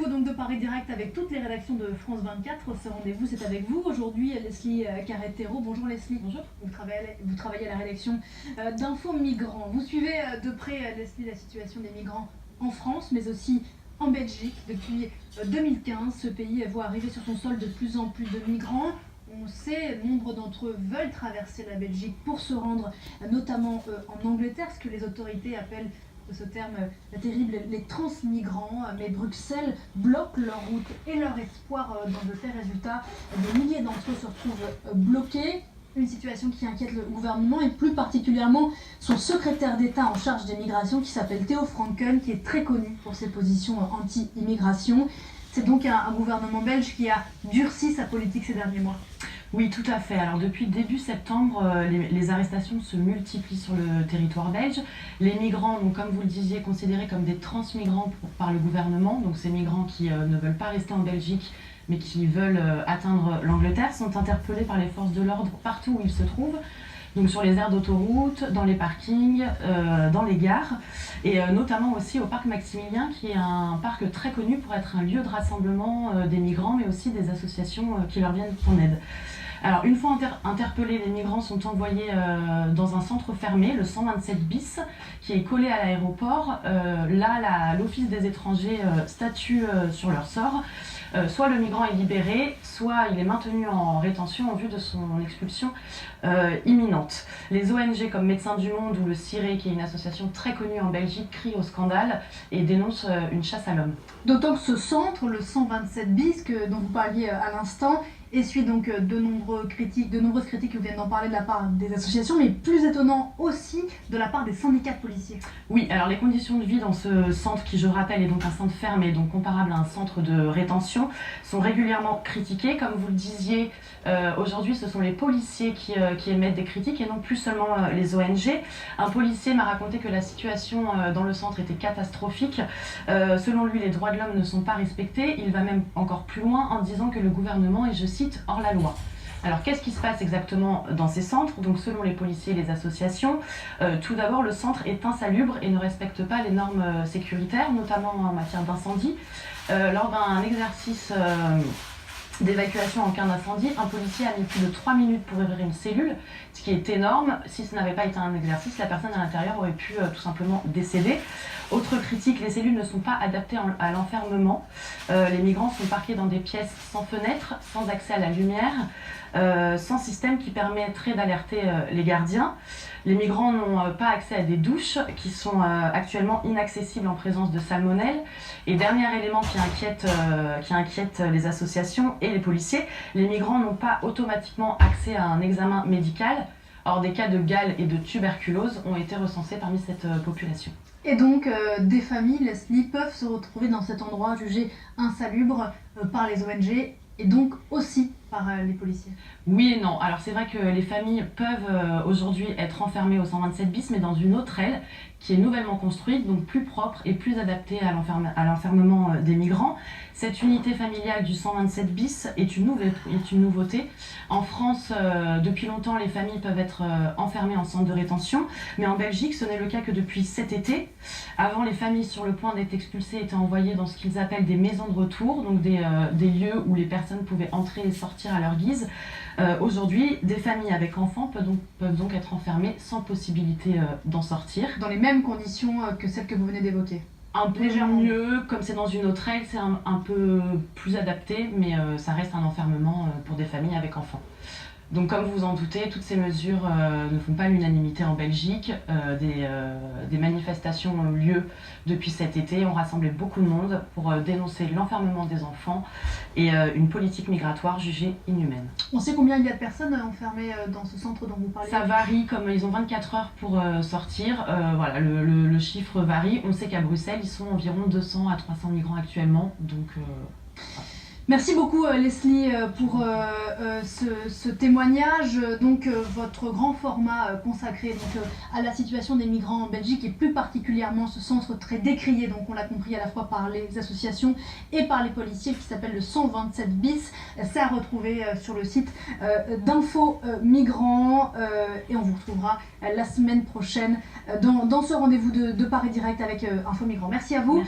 donc de Paris Direct avec toutes les rédactions de France 24. Ce rendez-vous, c'est avec vous. Aujourd'hui, Leslie Carretero. Bonjour Leslie. Bonjour. Vous travaillez à la rédaction d'Info Migrants. Vous suivez de près, Leslie, la situation des migrants en France, mais aussi en Belgique. Depuis 2015, ce pays voit arriver sur son sol de plus en plus de migrants. On sait, nombre d'entre eux veulent traverser la Belgique pour se rendre notamment en Angleterre, ce que les autorités appellent ce terme terrible, les transmigrants. Mais Bruxelles bloque leur route et leur espoir d'Angleterre. Résultat, des milliers d'entre eux se retrouvent bloqués. Une situation qui inquiète le gouvernement et plus particulièrement son secrétaire d'État en charge des migrations qui s'appelle Theo Franken, qui est très connu pour ses positions anti-immigration. C'est donc un gouvernement belge qui a durci sa politique ces derniers mois. Oui, tout à fait. Alors depuis début septembre, les arrestations se multiplient sur le territoire belge. Les migrants, donc, comme vous le disiez, considérés comme des transmigrants par le gouvernement, donc ces migrants qui ne veulent pas rester en Belgique mais qui veulent atteindre l'Angleterre, sont interpellés par les forces de l'ordre partout où ils se trouvent. Donc sur les aires d'autoroute, dans les parkings, dans les gares, et notamment aussi au parc Maximilien, qui est un parc très connu pour être un lieu de rassemblement des migrants, mais aussi des associations qui leur viennent en aide. Alors une fois interpellés, les migrants sont envoyés dans un centre fermé, le 127 bis, qui est collé à l'aéroport. Là, l'Office des étrangers statue sur leur sort. Soit le migrant est libéré, soit il est maintenu en rétention en vue de son expulsion imminente. Les ONG comme Médecins du Monde ou le CIRE, qui est une association très connue en Belgique, crient au scandale et dénoncent une chasse à l'homme. D'autant que ce centre, le 127 bis, dont vous parliez à l'instant, essuie donc de nombreuses critiques qui viennent d'en parler de la part des associations, mais plus étonnant aussi de la part des syndicats de policiers. Oui, alors les conditions de vie dans ce centre, qui je rappelle est donc un centre fermé, donc comparable à un centre de rétention, sont régulièrement critiquées. Comme vous le disiez, aujourd'hui ce sont les policiers qui émettent des critiques et non plus seulement les ONG. Un policier m'a raconté que la situation dans le centre était catastrophique. Selon lui, les droits de l'homme ne sont pas respectés. Il va même encore plus loin en disant que le gouvernement est, je cite, hors la loi. Alors qu'est-ce qui se passe exactement dans ces centres? Donc selon les policiers et les associations, tout d'abord le centre est insalubre et ne respecte pas les normes sécuritaires, notamment en matière d'incendie. Lors d'un exercice d'évacuation en cas d'incendie, un policier a mis plus de 3 minutes pour ouvrir une cellule, ce qui est énorme. Si ce n'avait pas été un exercice, la personne à l'intérieur aurait pu tout simplement décéder. Autre critique, les cellules ne sont pas adaptées à l'enfermement. Les migrants sont parqués dans des pièces sans fenêtre, sans accès à la lumière, sans système qui permettrait d'alerter les gardiens. Les migrants n'ont pas accès à des douches qui sont actuellement inaccessibles en présence de salmonelle. Et dernier élément qui inquiète les associations et les policiers, les migrants n'ont pas automatiquement accès à un examen médical. Or, des cas de gale et de tuberculose ont été recensés parmi cette population. Et donc, des familles, Leslie, peuvent se retrouver dans cet endroit jugé insalubre par les ONG et donc aussi par les policiers. Oui et non. Alors c'est vrai que les familles peuvent aujourd'hui être enfermées au 127 bis, mais dans une autre aile qui est nouvellement construite, donc plus propre et plus adaptée à l'enfermement des migrants. Cette unité familiale du 127 bis est une nouveauté. En France, depuis longtemps, les familles peuvent être enfermées en centre de rétention, mais en Belgique, ce n'est le cas que depuis cet été. Avant, les familles sur le point d'être expulsées étaient envoyées dans ce qu'ils appellent des maisons de retour, donc des lieux où les personnes pouvaient entrer et sortir à leur guise. Aujourd'hui, des familles avec enfants peuvent donc être enfermées sans possibilité d'en sortir. Dans les mêmes conditions que celles que vous venez d'évoquer. Un peu légèrement mieux, comme c'est dans une autre aile, c'est un peu plus adapté, mais ça reste un enfermement pour des familles avec enfants. Donc comme vous vous en doutez, toutes ces mesures ne font pas l'unanimité en Belgique. Des manifestations ont eu lieu depuis cet été, ont rassemblé beaucoup de monde pour dénoncer l'enfermement des enfants et une politique migratoire jugée inhumaine. On sait combien il y a de personnes enfermées dans ce centre dont vous parlez? Ça varie, comme ils ont 24 heures pour sortir, voilà, le chiffre varie. On sait qu'à Bruxelles, ils sont environ 200 à 300 migrants actuellement, donc... Merci beaucoup Leslie pour ce témoignage. Donc votre grand format consacré à la situation des migrants en Belgique et plus particulièrement ce centre très décrié, donc on l'a compris à la fois par les associations et par les policiers, qui s'appelle le 127 bis. C'est à retrouver sur le site d'Info Migrants et on vous retrouvera la semaine prochaine dans ce rendez-vous de Paris Direct avec Info Migrants. Merci à vous. Merci.